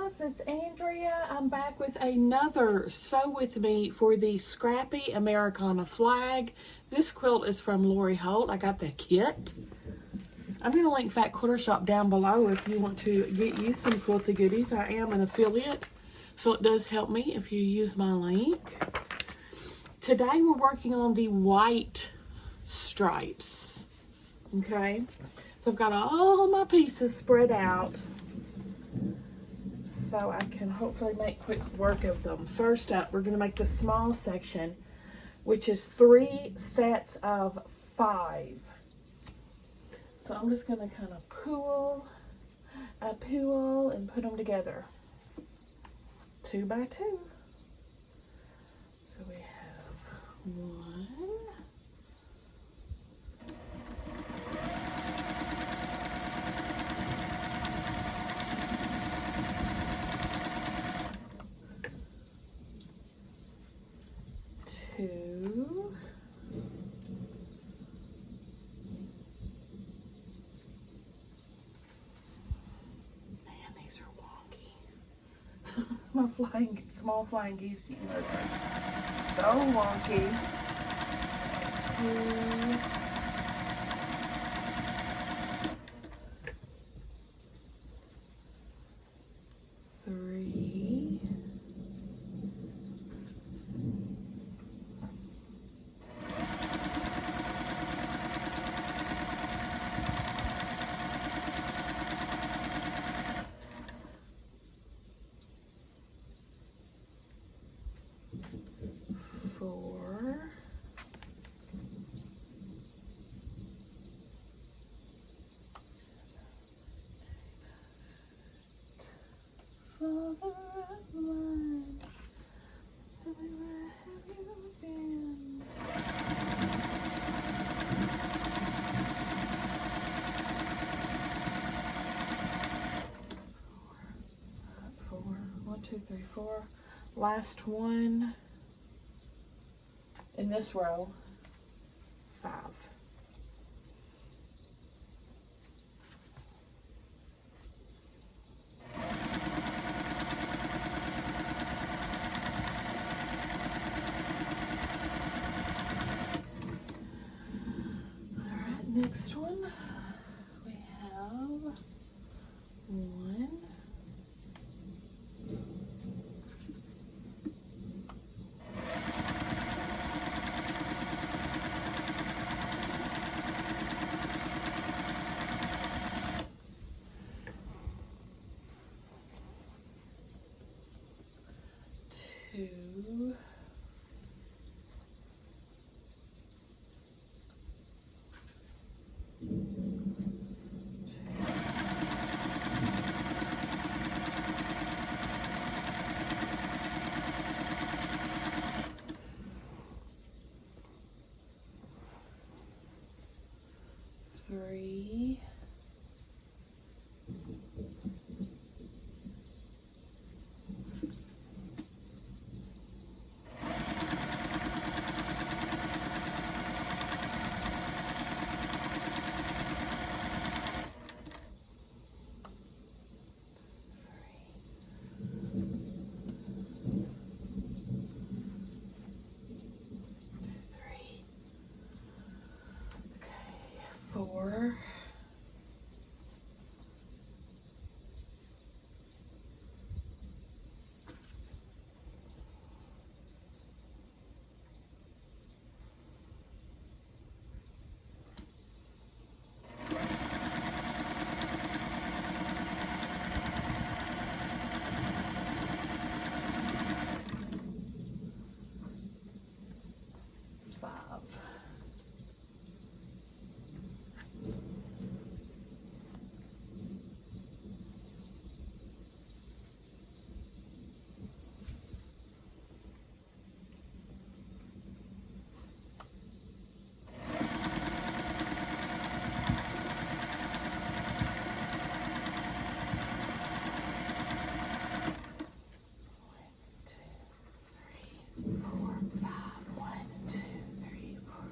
guys, it's Andrea. I'm back with another Sew With Me for the Scrappy Americana flag. This quilt is from Holt. I got the kit. I'm going to link Fat Quarter Shop down below if you want to get you some quilty goodies. I am an affiliate, so it does help me if you use my link. Today we're working on the white stripes. Okay, so I've got all my pieces spread out so I can hopefully make quick work of them. First up, we're going to make the small section, which is 3 sets of 5. So I'm just going to kind of pull and put them together, 2 by 2. So we have 1, 2, man, these are wonky. My small flying geese, you know, it's like so wonky. 2, 3, 4, 'Father of mine, tell me where have you been? 4, 1, 2, 3, 4. Last one in this row, 5. Alright, next one, we have 1, 2, 3, 3. Okay, 4, 5.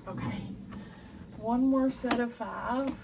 Okay, one more set of 5.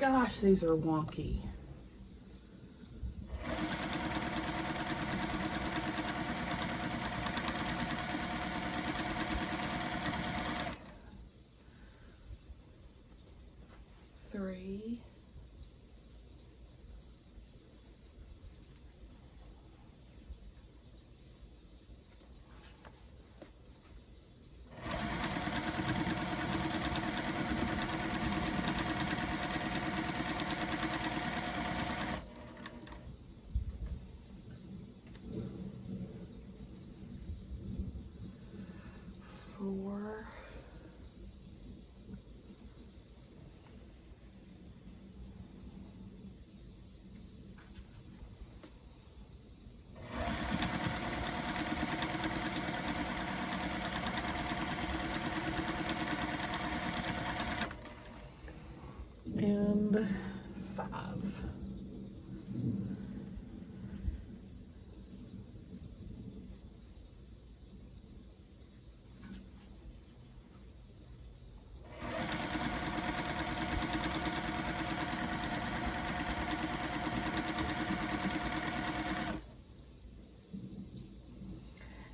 Gosh, these are wonky. Three. Four. And 5.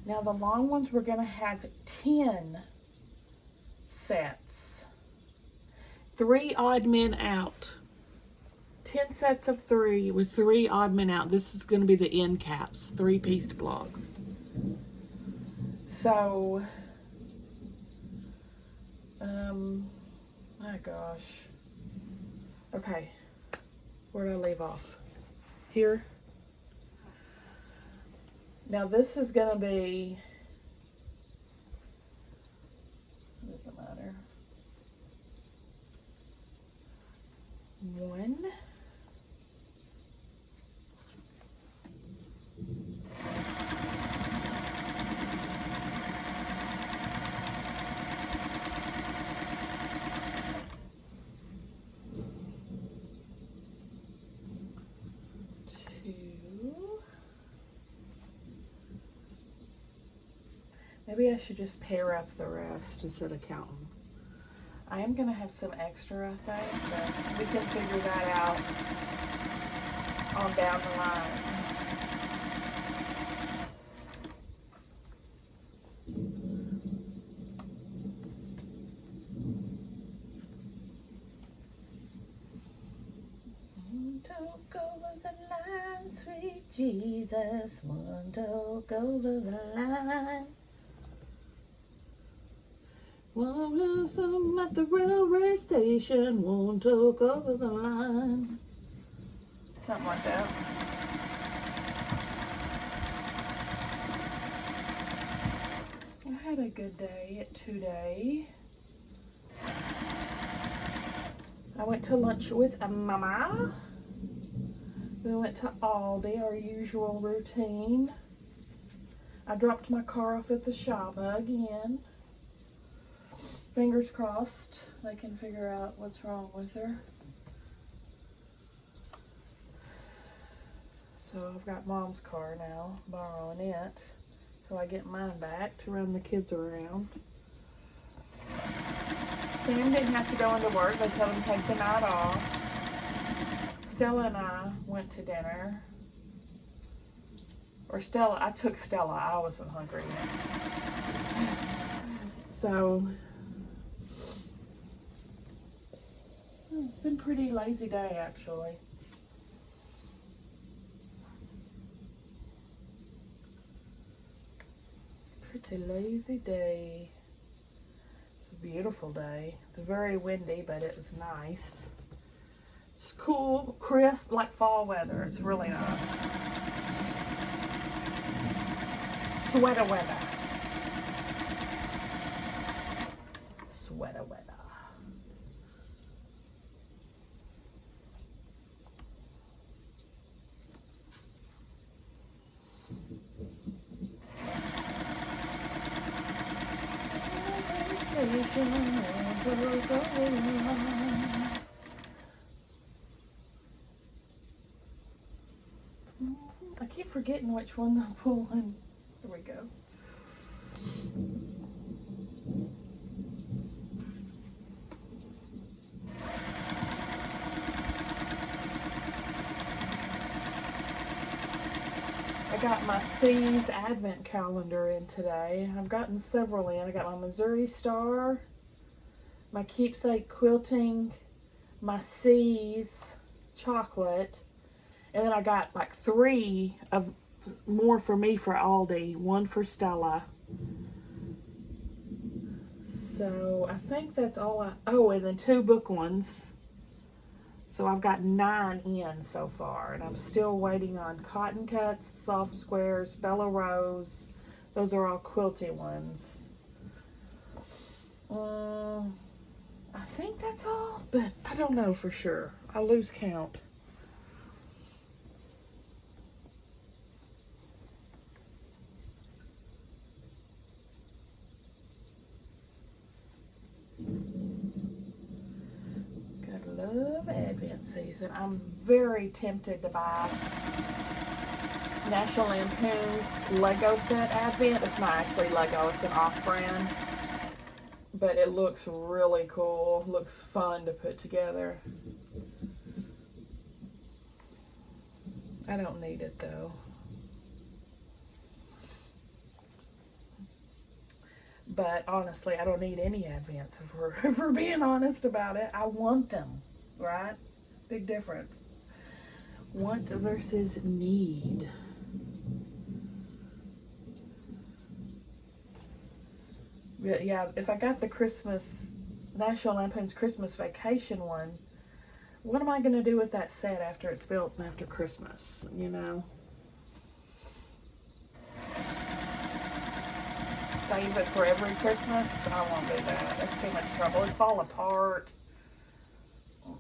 Now the long ones, we're going to have 10 sets. 3 odd men out. 10 sets of 3 with 3 odd men out. This is going to be the end caps, 3-pieced blocks. So, my gosh. Okay, where did I leave off? Here. Now this is going to be, it doesn't matter. 1. 2. Maybe I should just pair up the rest instead of counting. I am going to have some extra, I think, but we can figure that out on down the line. Don't go over the line, sweet Jesus. One don't go over the line. One some at the railway station, won't talk over the line. Something like that. I had a good day today. I went to lunch with Mama. We went to Aldi, our usual routine. I dropped my car off at the shop again. Fingers crossed they can figure out what's wrong with her. So I've got Mom's car now, borrowing it, so I get mine back to run the kids around. Sam didn't have to go into work. They told him to take the night off. Stella and I went to dinner. Or Stella, I took Stella. I wasn't hungry. So it's been a pretty lazy day, actually. Pretty lazy day. It's a beautiful day. It's very windy, but it was nice. It's cool, crisp, like fall weather. It's really nice. Sweater weather. Sweater weather. I keep forgetting which one they're pulling. Here we go. I got my C's Advent calendar in today. I've gotten several in. I got my Missouri Star, my Keepsake Quilting, my C's chocolate, and then I got like 3 of more for me for Aldi, 1 for Stella. So I think that's all oh, and then 2 book ones. So I've got 9 in so far, and I'm still waiting on Cotton Cuts, Soft Squares, Bella Rose. Those are all quilty ones. I think that's all, but I don't know for sure. I lose count. Love Advent season. I'm very tempted to buy National Lampoon's Lego set Advent. It's not actually Lego, it's an off-brand, but it looks really cool. Looks fun to put together. I don't need it though. But honestly, I don't need any Advents if we're being honest about it. I want them, right? Big difference. Want versus need. But yeah, if I got the National Lampoon's Christmas Vacation one, what am I going to do with that set after it's built and after Christmas, you know? Save it for every Christmas? I won't do that. That's too much trouble. It'll fall apart. I'm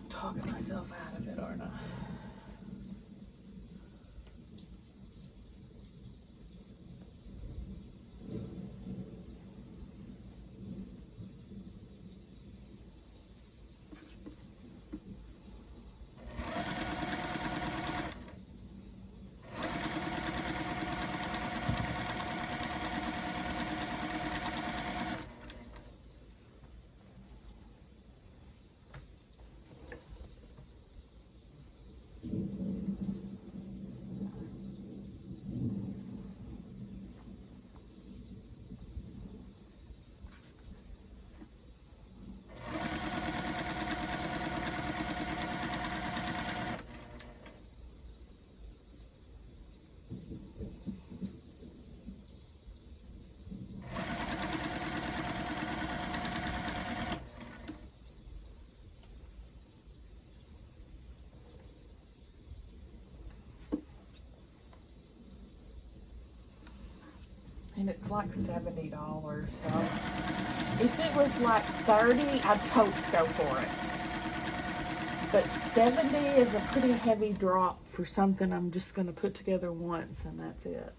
talking myself out of it, aren't I? And it's like $70, so if it was like $30, I'd totes go for it. But $70 is a pretty heavy drop for something I'm just going to put together once, and that's it.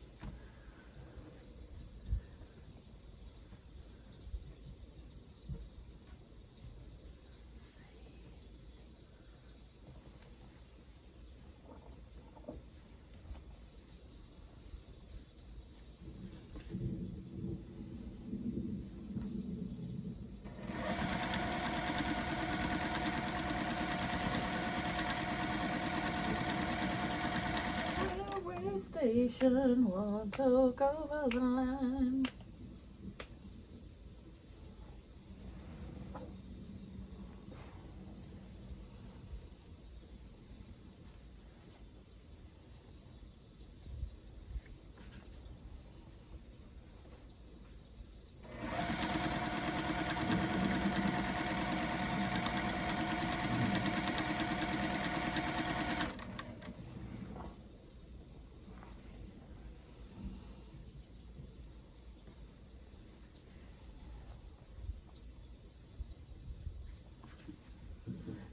Station one took over the line.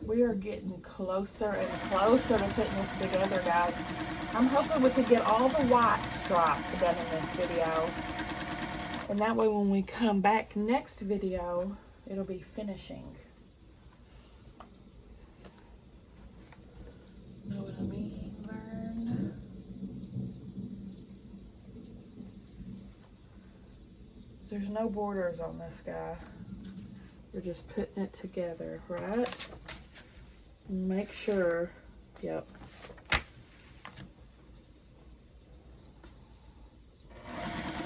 We are getting closer and closer to putting this together, guys. I'm hoping we could get all the white stripes done in this video. And that way when we come back next video, it'll be finishing. Know what I mean, Vern? There's no borders on this guy. We're just putting it together, right? Make sure Yep.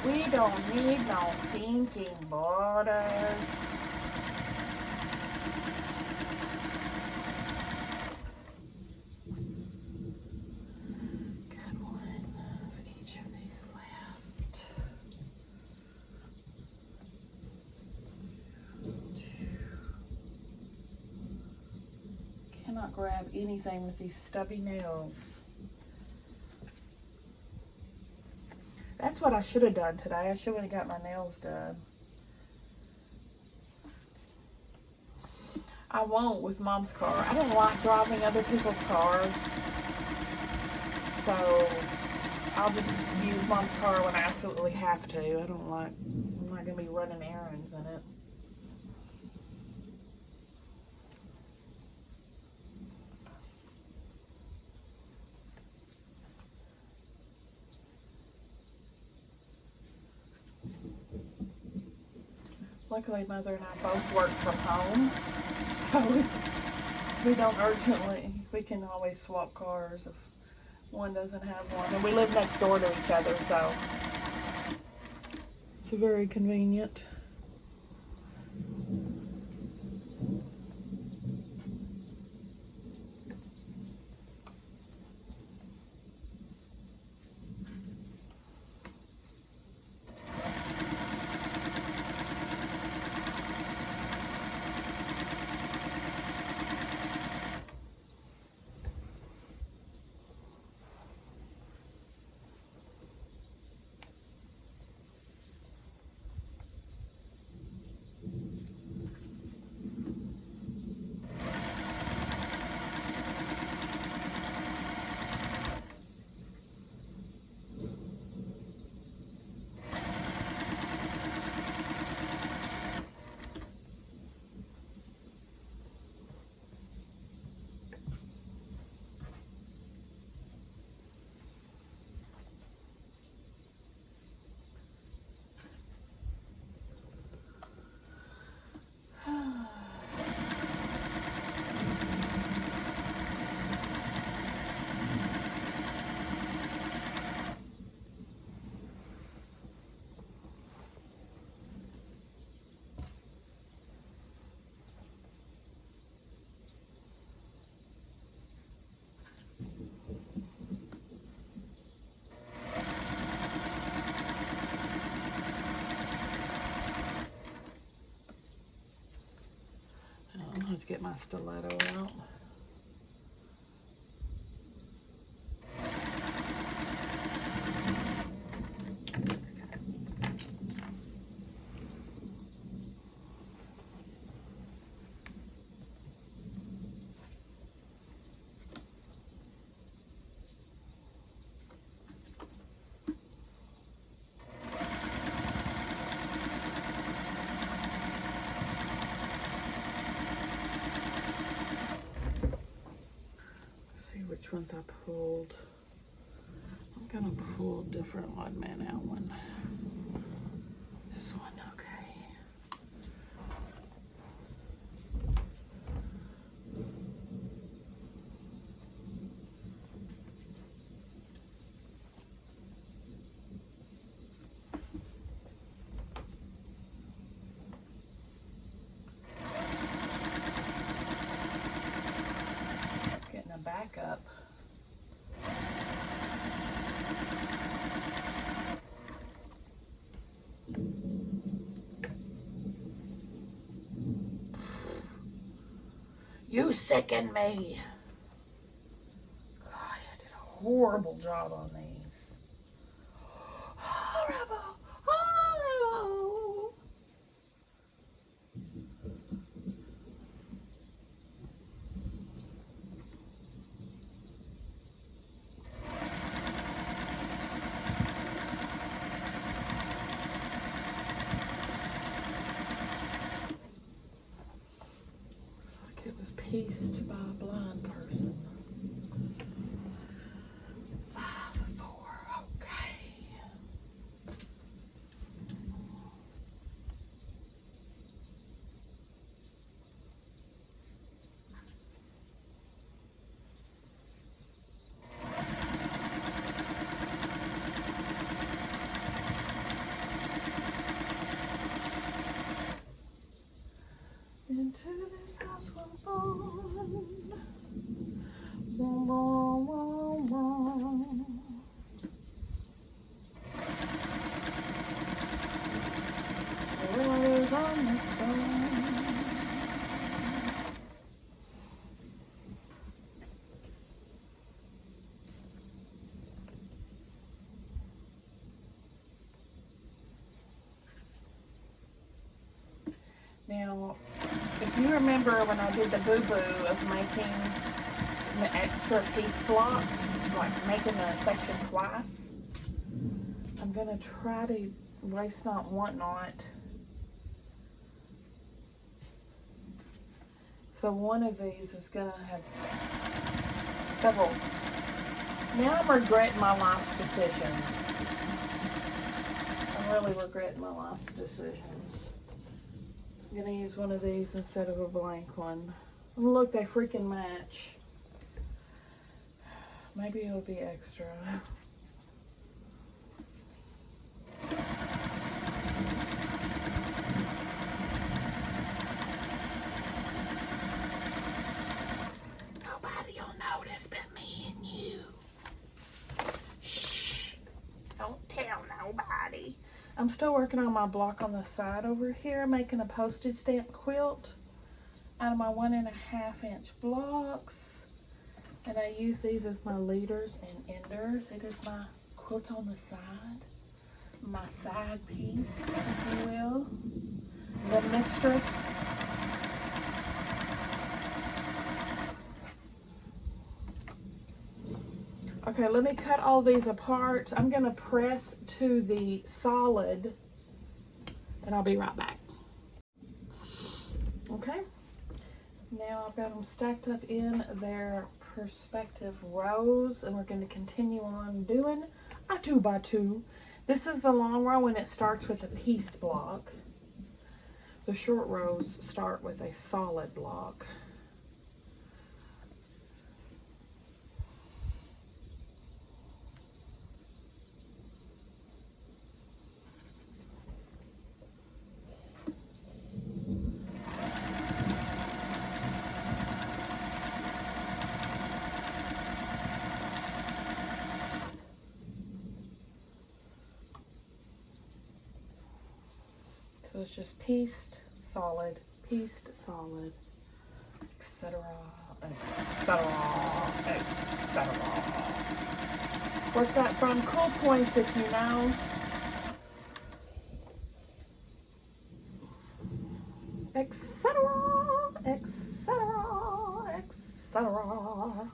We don't need no stinking borders. Got one of each of these left. Cannot grab anything with these stubby nails. That's what I should have done today. I should have got my nails done. I won't with Mom's car. I don't like driving other people's cars. So I'll just use Mom's car when I absolutely have to. I'm not going to be running errands in it. Luckily, Mother and I both work from home, so we don't urgently, we can always swap cars if one doesn't have one. And we live next door to each other, so it's very convenient. I'll have to get my stiletto out. Which ones I pulled. I'm gonna pull a different odd man out one. This one, okay. Getting a backup. You sicken me. Gosh, I did a horrible job on these. Horrible. Horrible. Pieced by a blind person. 5, 4, okay. Riders on the storm. Now, if you remember when I did the boo-boo of making the extra piece blocks, like making the section twice, I'm going to try to waste not, want not. So one of these is going to have several. Now I'm regretting my life's decisions. I'm really regretting my life's decisions. I'm going to use one of these instead of a blank one. And look, they freaking match. Maybe it'll be extra. Nobody will notice but me and you. Shh. Don't tell nobody. I'm still working on my block on the side over here, making a postage stamp quilt out of my 1.5 inch blocks. And I use these as my leaders and enders. It is my quilt on the side, my side piece, if you will, the mistress. Okay, let me cut all these apart. I'm going to press to the solid, and I'll be right back. Okay, now I've got them stacked up in their perspective rows, and we're going to continue on doing a 2x2. This is the long row, and it starts with a pieced block. The short rows start with a solid block. So it's just pieced, solid, etc., etc., etc. What's that from? Cool Points, if you know. Etc., etc., etc.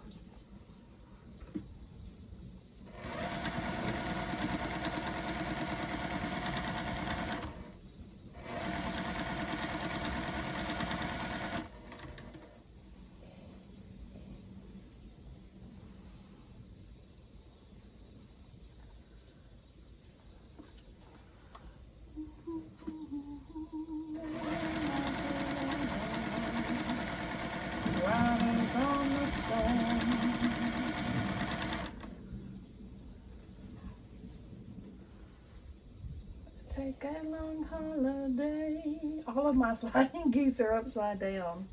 Take a long holiday. All of my flying geese are upside down.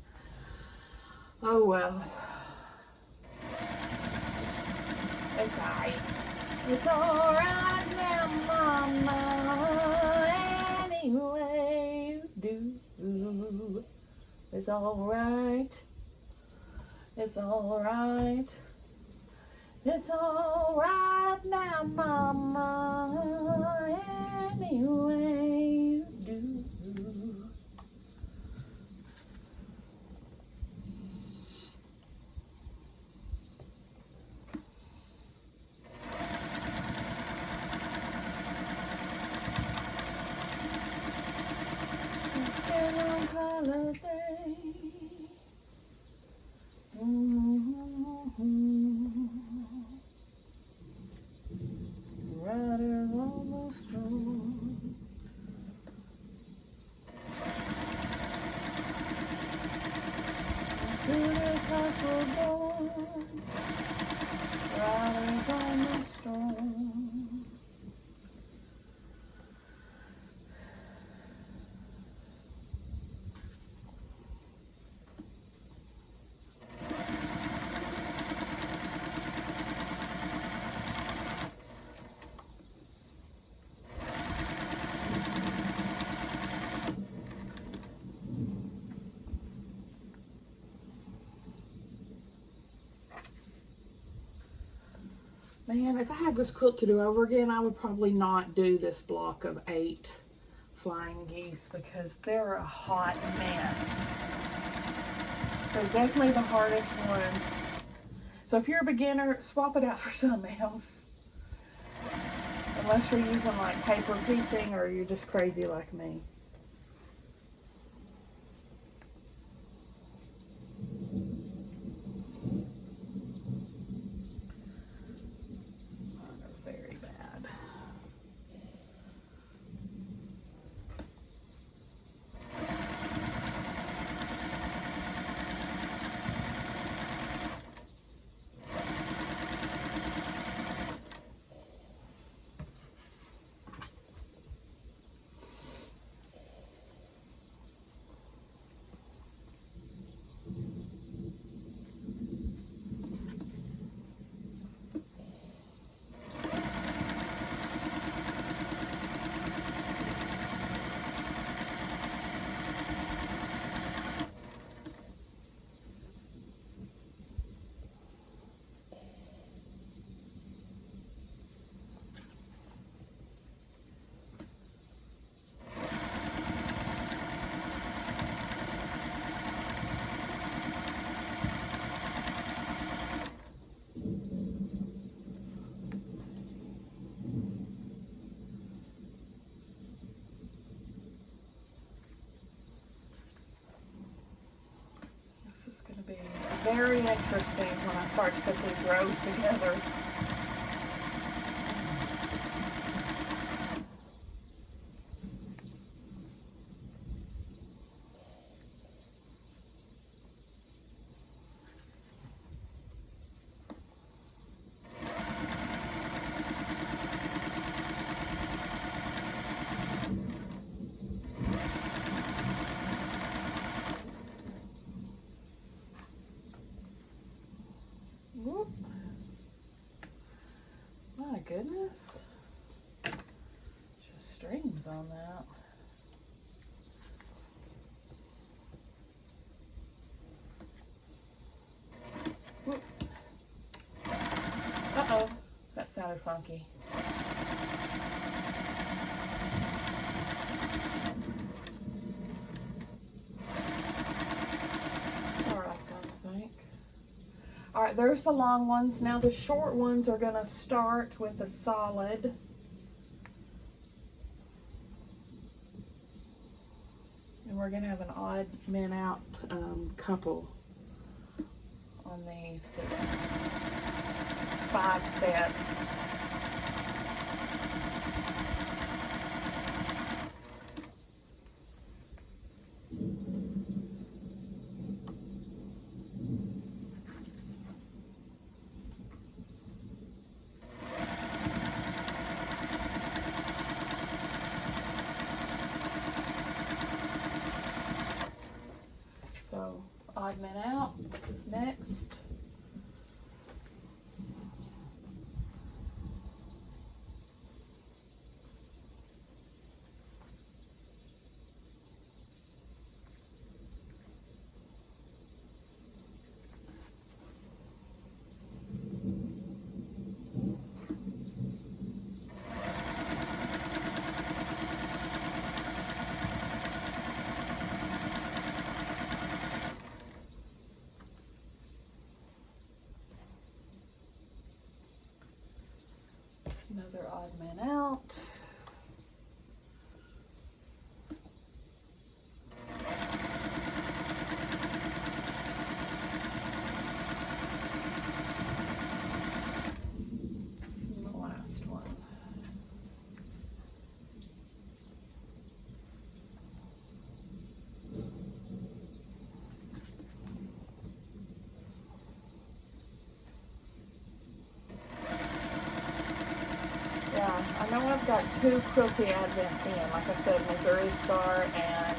Oh well. It's alright. It's alright now, Mama. Anyway you do. It's alright. It's alright. It's alright now, Mama. Anyway you do. Holiday. Riders on the storm. To this house we're born. Riders on the storm. Man, if I had this quilt to do over again, I would probably not do this block of 8 flying geese because they're a hot mess. They're definitely the hardest ones. So if you're a beginner, swap it out for something else. Unless you're using like paper piecing or you're just crazy like me. Very bad. Be very interesting when I start to put these rows together. Whoop. My goodness. Just strings on that. Whoop. Uh-oh. That sounded funky. All right, there's the long ones. Now the short ones are going to start with a solid. And we're going to have an odd men out couple on these. It's 5 sets. So, odd men out, next. Another odd man out. And the last one. I know I've got 2 quilty advents in, like I said, Missouri Star and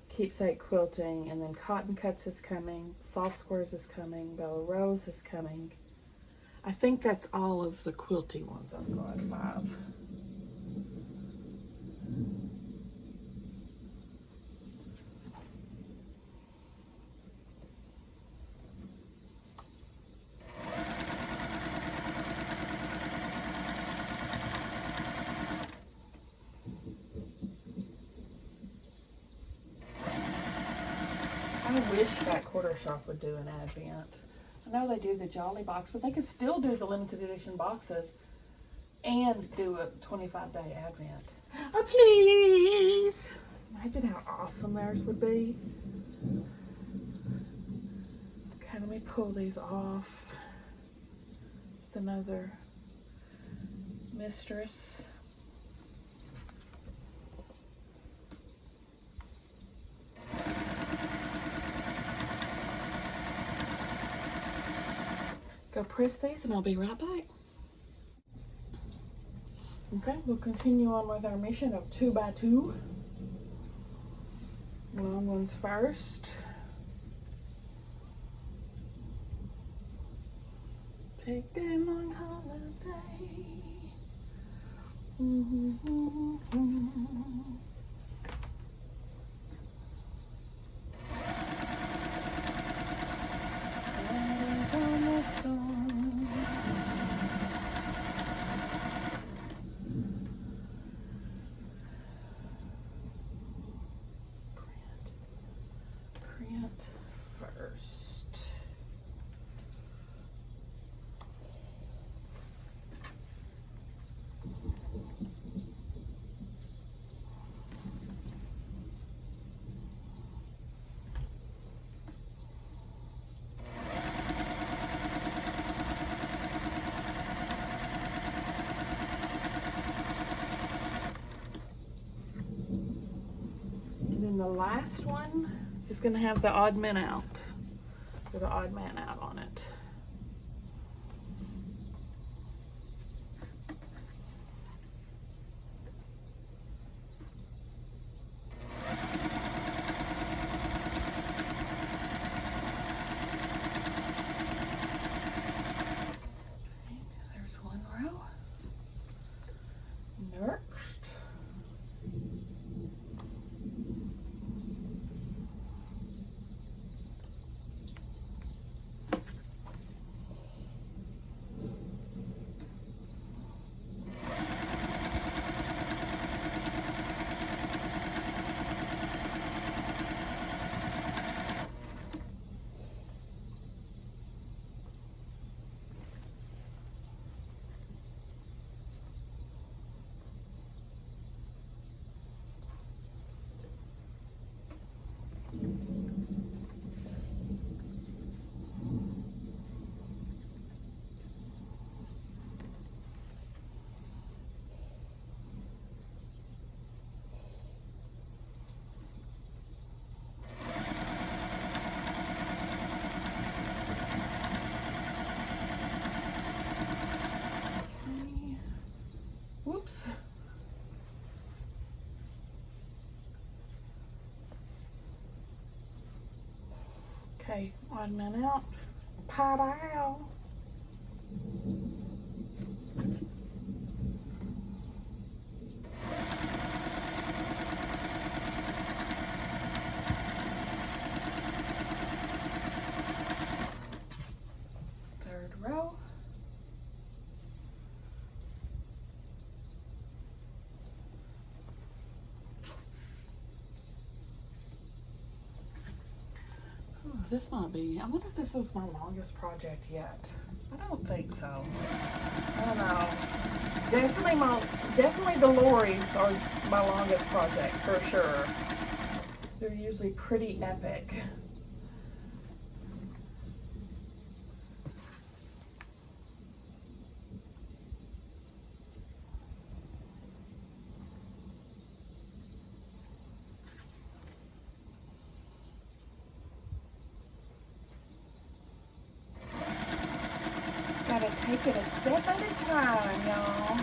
Keepsake Quilting, and then Cotton Cuts is coming, Soft Squares is coming, Bella Rose is coming. I think that's all of the quilty ones. I've got 5. wish that quarter shop would do an Advent. I know they do the Jolly box, but they could still do the limited edition boxes and do a 25-day Advent. Oh, please! Imagine how awesome theirs would be. Okay, let me pull these off with another mistress. Go press these and I'll be right back. Okay, we'll continue on with our mission of 2x2. Long ones first. Take a long holiday. Print first. And then the last one is going to have the odd man out, or the odd man out on it. There's one row. Next. Whoops. Okay, odd man out. Pot out. Third row. This might be, I wonder if this is my longest project yet. I don't think so. I don't know. Definitely the lorries are my longest project for sure. They're usually pretty epic. Gotta take it a step at a time, y'all.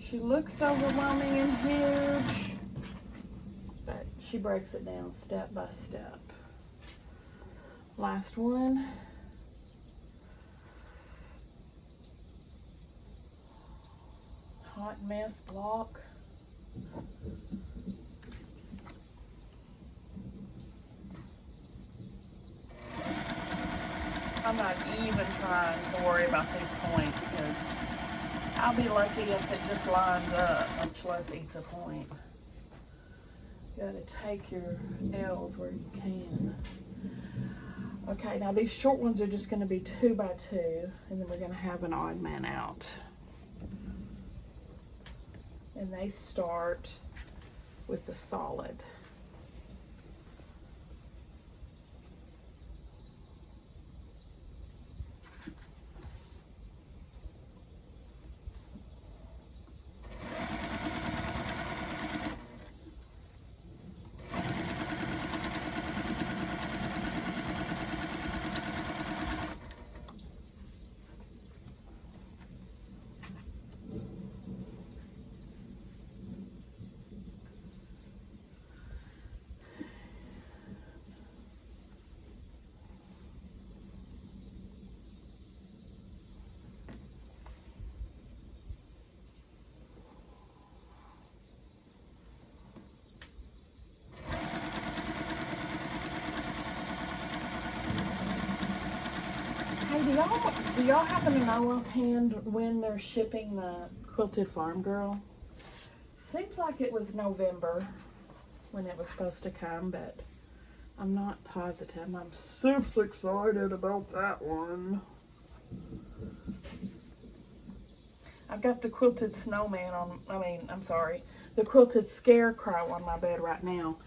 She looks overwhelming and huge, but she breaks it down step by step. Last one. Hot mess block. I'm not even trying to worry about these points because I'll be lucky if it just lines up, much less eats a point. You gotta take your L's where you can. Okay, now these short ones are just gonna be 2 by 2, and then we're gonna have an odd man out. And they start with the solid. Do y'all happen to know offhand when they're shipping the Quilted Farm Girl? Seems like it was November when it was supposed to come, but I'm not positive. I'm super excited about that one. I've got the Quilted Snowman on, the Quilted Scarecrow on my bed right now.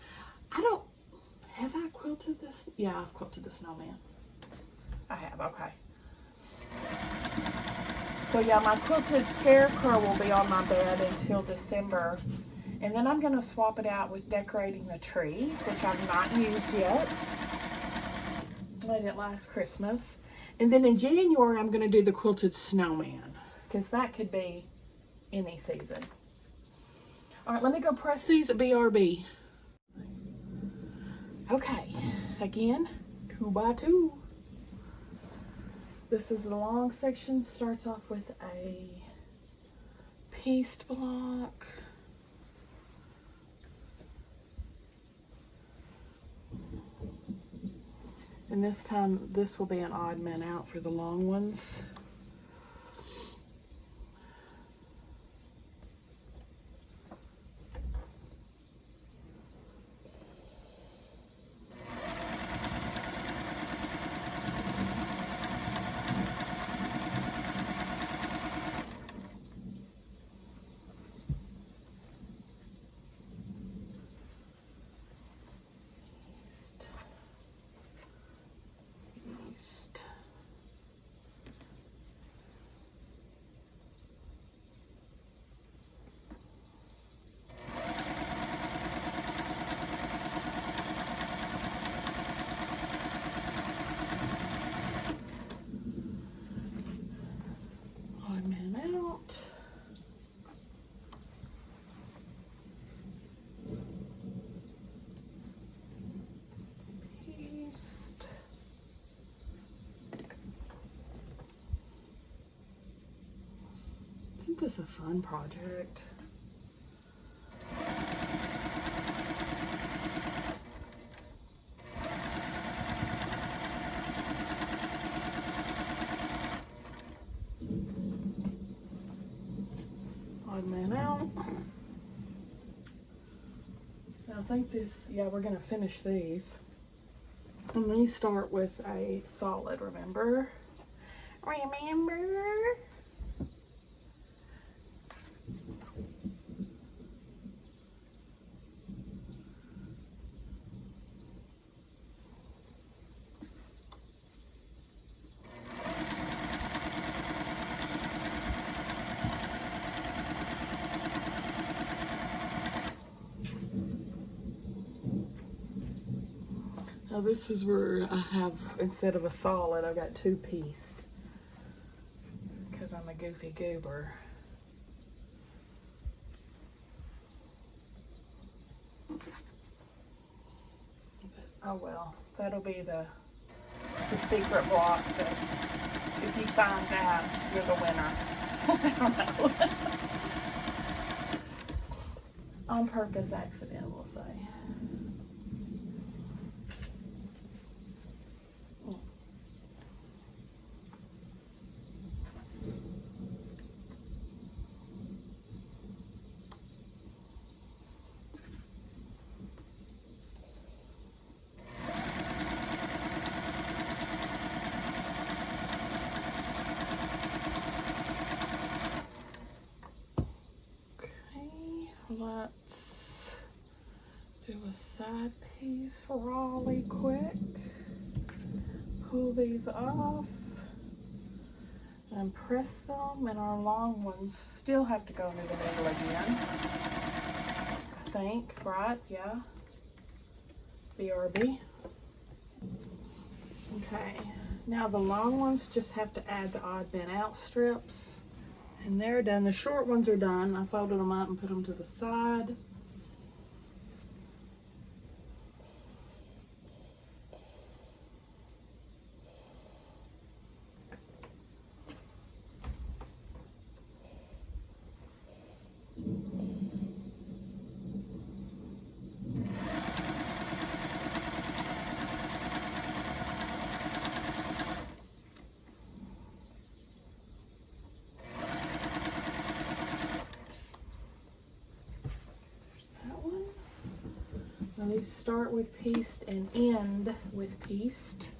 Have I quilted this? Yeah, I've quilted the Snowman. I have, okay. So yeah, my Quilted Scarecrow will be on my bed until December. And then I'm gonna swap it out with decorating the tree, which I've not used yet. Made it last Christmas. And then in January, I'm gonna do the Quilted Snowman, because that could be any season. All right, let me go press these at BRB. Okay, again, 2 by 2. This is the long section. Starts off with a pieced block. And this time, this will be an odd man out for the long ones. Isn't this a fun project? Odd man out. Now I think this, yeah, we're gonna finish these. And these start with a solid, remember? Remember? Now this is where I have, instead of a solid, I've got 2 pieced, because I'm a goofy goober. But, oh well, that'll be the secret block that if you find that, you're the winner. I don't know. On purpose accident, we'll say. Let's do a side piece for Raleigh quick. Pull these off and press them, and our long ones still have to go into the middle again. I think, right? Yeah. BRB. Okay, now the long ones just have to add the odd bent out strips, and they're done. The short ones are done. I folded them up and put them to the side. These start with pieced and end with pieced.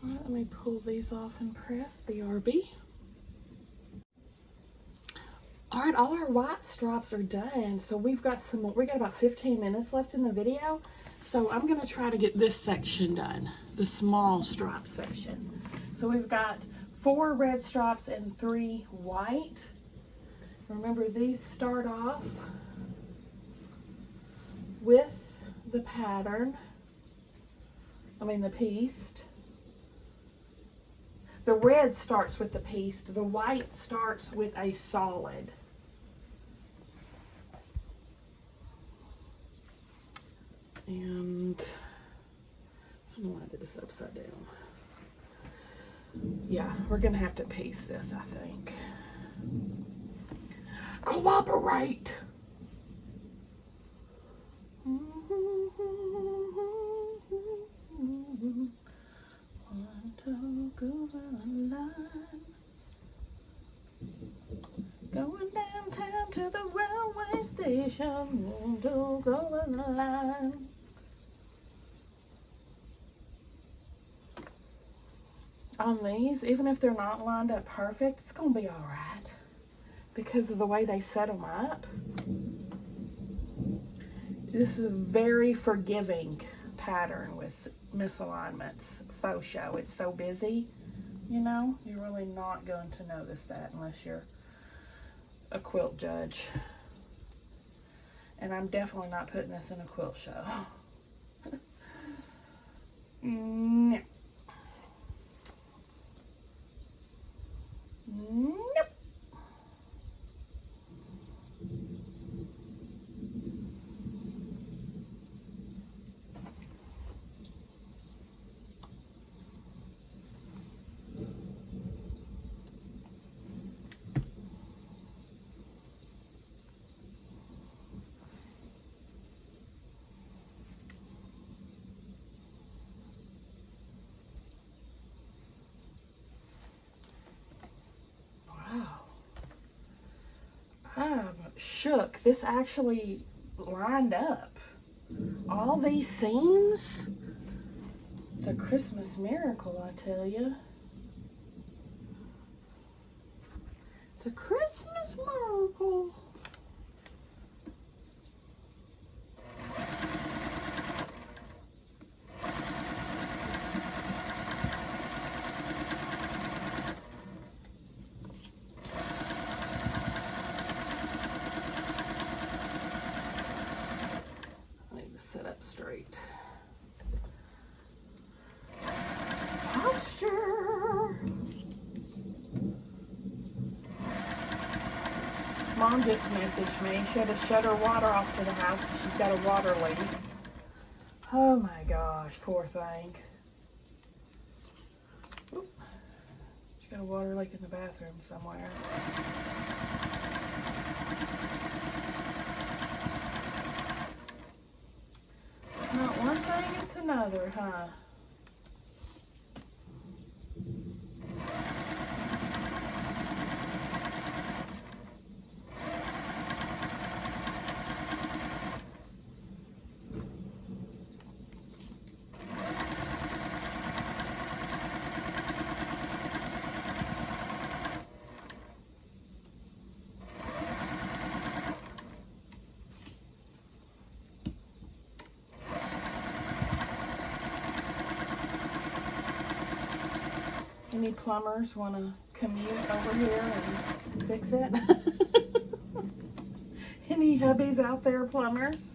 Let me pull these off and press. BRB. All right, all our white stripes are done. So we got about 15 minutes left in the video. So I'm gonna try to get this section done, the small stripe section. So we've got 4 red stripes and 3 white. Remember, these start off with the pattern, the pieced. The red starts with the pieced, the white starts with a solid. And I don't know why I did this upside down. Yeah, we're gonna have to piece this, I think. Cooperate! Want to go over the line. Going downtown to the railway station. Want to go over the line. On these, even if they're not lined up perfect, it's gonna be all right because of the way they set them up. This is a very forgiving pattern with misalignments. Faux show. It's so busy, you're really not going to notice that unless you're a quilt judge. And I'm definitely not putting this in a quilt show. No. Nope. I'm shook. This actually lined up. All these seams. It's a Christmas miracle, I tell you. It's a Christmas miracle. Straight. mom just messaged me. She had to shut her water off to the house because she's got a water leak. Oh my gosh, poor thing. Oop. She got a water leak in the bathroom somewhere. Not one thing, it's another, huh? Any plumbers want to commute over here and fix it? Any hubbies out there, plumbers?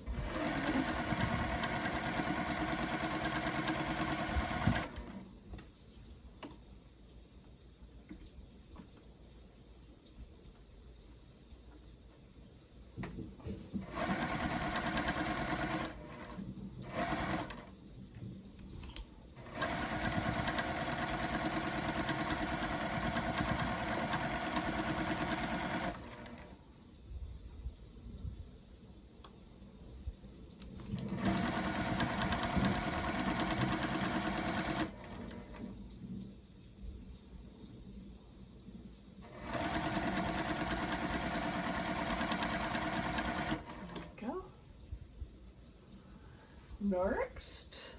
Next,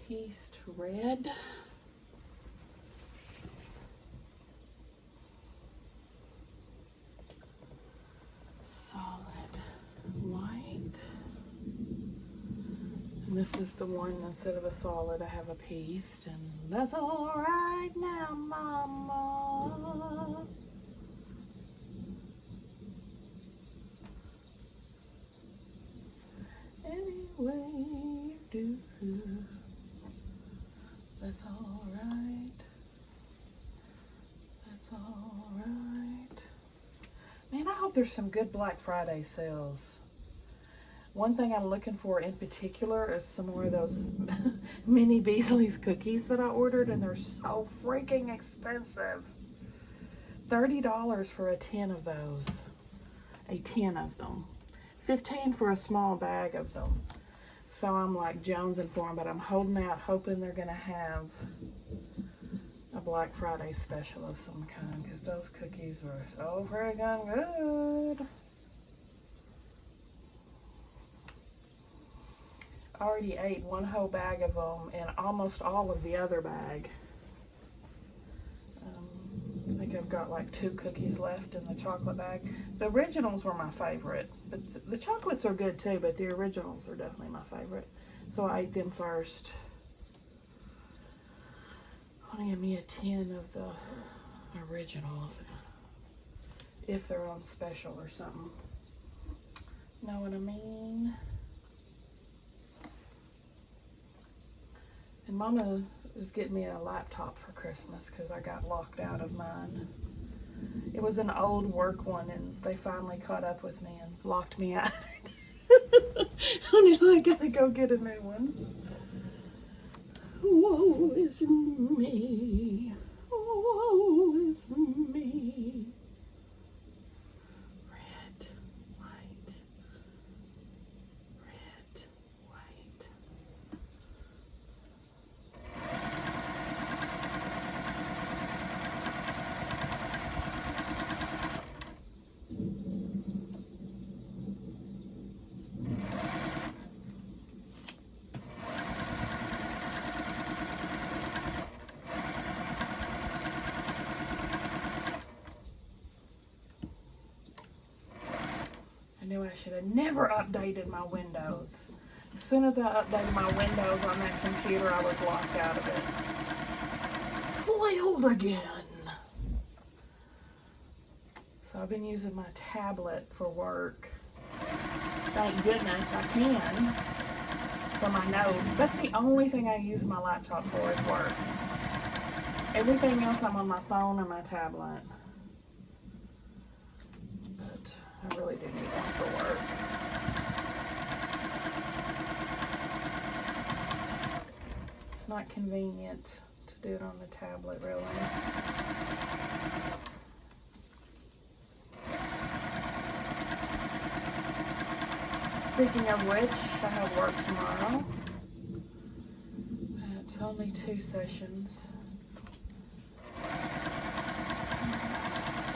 pieced red. Solid white. And this is the one, instead of a solid, I have a pieced. And that's all right now, Mama. Anyway you do, that's all right. That's all right. Man, I hope there's some good Black Friday sales. One thing I'm looking for in particular is some more of those mini Beasley's cookies that I ordered, and they're so freaking expensive. $30 for a 10 of those. A 10 of them. 15 for a small bag of them. So I'm like jonesing for them, but I'm holding out, hoping they're going to have a Black Friday special of some kind, because those cookies are so friggin' good. I already ate one whole bag of them and almost all of the other bag. I think I've got like 2 cookies left in the chocolate bag. The originals were my favorite, but the chocolates are good too, but the originals are definitely my favorite. So I ate them first. I'll give me a 10 of the originals if they're on special or something. Know what I mean? And Mama is getting me a laptop for Christmas because I got locked out of mine. It was an old work one, and they finally caught up with me and locked me out. Oh, now I gotta go get a new one. Woe is me. Woe is me. Red, white. Red, white. I knew I should have never updated my Windows. As soon as I updated my Windows on that computer, I was locked out of it. Foiled again. So I've been using my tablet for work. Thank goodness I can. For my notes. That's the only thing I use my laptop for is work. Everything else I'm on my phone and my tablet. I really do need one for work. It's not convenient to do it on the tablet, really. Speaking of which, I have work tomorrow. It's only 2 sessions.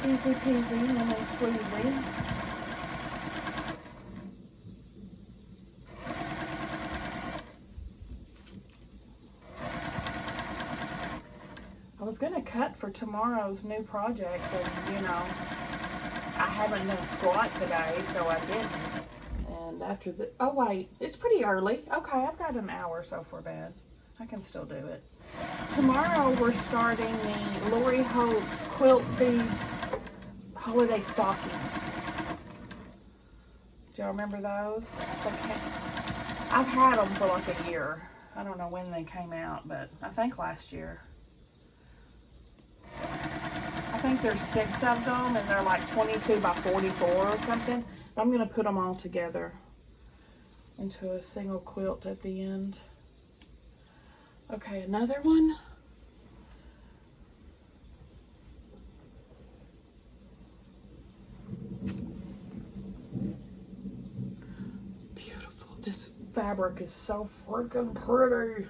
Easy peasy, lemon squeezy. I was going to cut for tomorrow's new project, and you know, I haven't done squat today, so I didn't. And after the, oh wait, it's pretty early. Okay, I've got an hour so for bed. I can still do it. Tomorrow we're starting the Lori Holt's Quilt Seeds holiday stockings. Do y'all remember those? Okay. I've had them for like a year. I don't know when they came out, but I think last year. I think there's 6 of them, and they're like 22 by 44 or something. I'm going to put them all together into a single quilt at the end. Okay, another one. Beautiful. This fabric is so freaking pretty.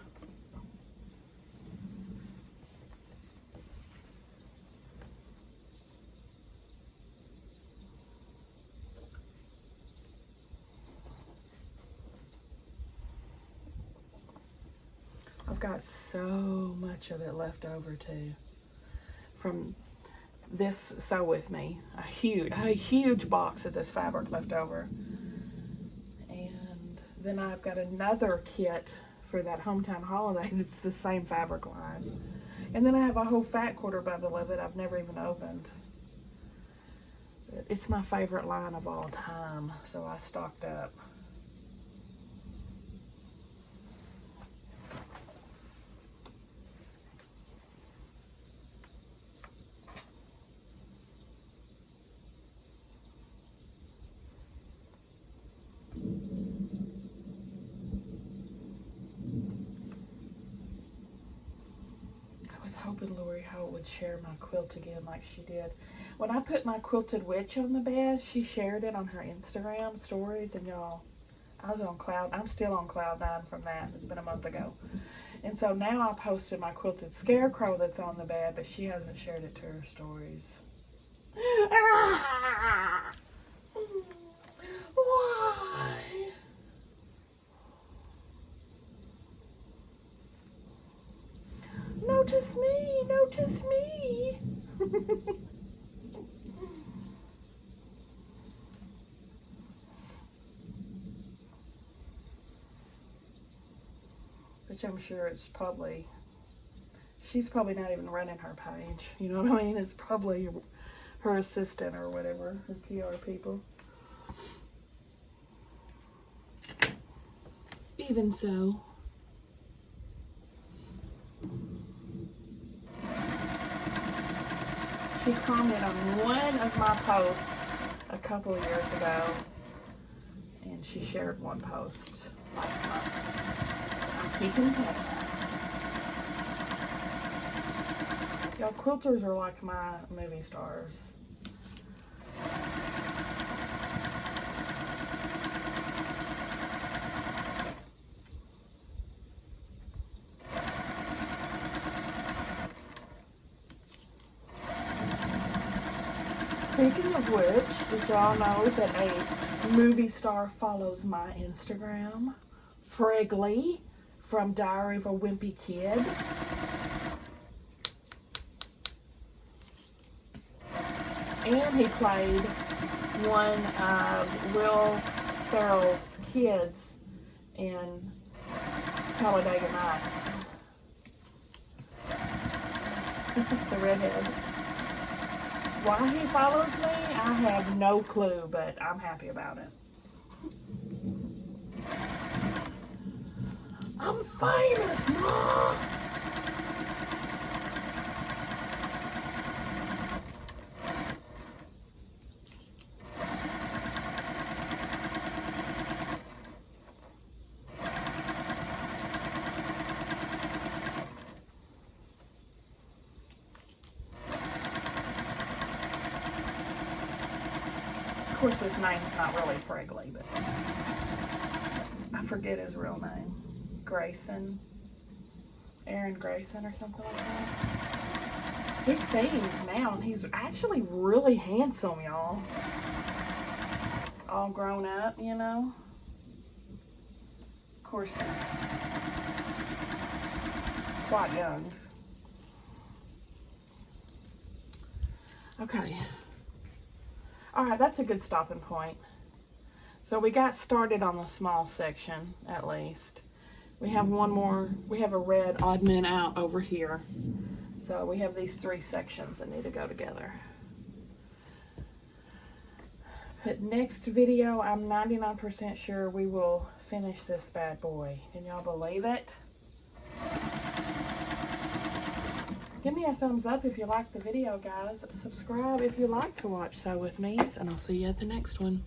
I've got so much of it left over too from this Sew With Me. A huge box of this fabric left over. And then I've got another kit for that hometown holiday that's the same fabric line. And then I have a whole fat quarter bundle of it I've never even opened. It's my favorite line of all time, so I stocked up. Hoping Lori Holt would share my quilt again like she did. When I put my quilted witch on the bed, she shared it on her Instagram stories, and y'all, I'm still on cloud 9 from that. It's been a month ago. And so now I posted my quilted scarecrow that's on the bed, but she hasn't shared it to her stories. Why? Notice me, notice me. Which I'm sure she's probably not even running her page. You know what I mean? It's probably her assistant or whatever, her PR people. Even so. She commented on one of my posts a couple of years ago, and she shared one post last month. I'm keeping tabs. Y'all, quilters are like my movie stars. Speaking of which, did y'all know that a movie star follows my Instagram? Frigley from Diary of a Wimpy Kid. And he played one of Will Ferrell's kids in Talladega Nights. The redhead. Why he follows me, I have no clue, but I'm happy about it. I'm famous, Mom! course, his name's not really Fregley, but I forget his real name. Grayson. Aaron Grayson or something like that. He sings now, and he's actually really handsome, y'all. All grown up, you know. Of course, he's quite young. Okay. All right, that's a good stopping point. So we got started on the small section, at least. We have one more, we have a red odd men out over here. So we have these 3 sections that need to go together. But next video, I'm 99% sure we will finish this bad boy. Can y'all believe it? Give me a thumbs up if you like the video, guys. Subscribe if you like to watch Sew With Me's, and I'll see you at the next one.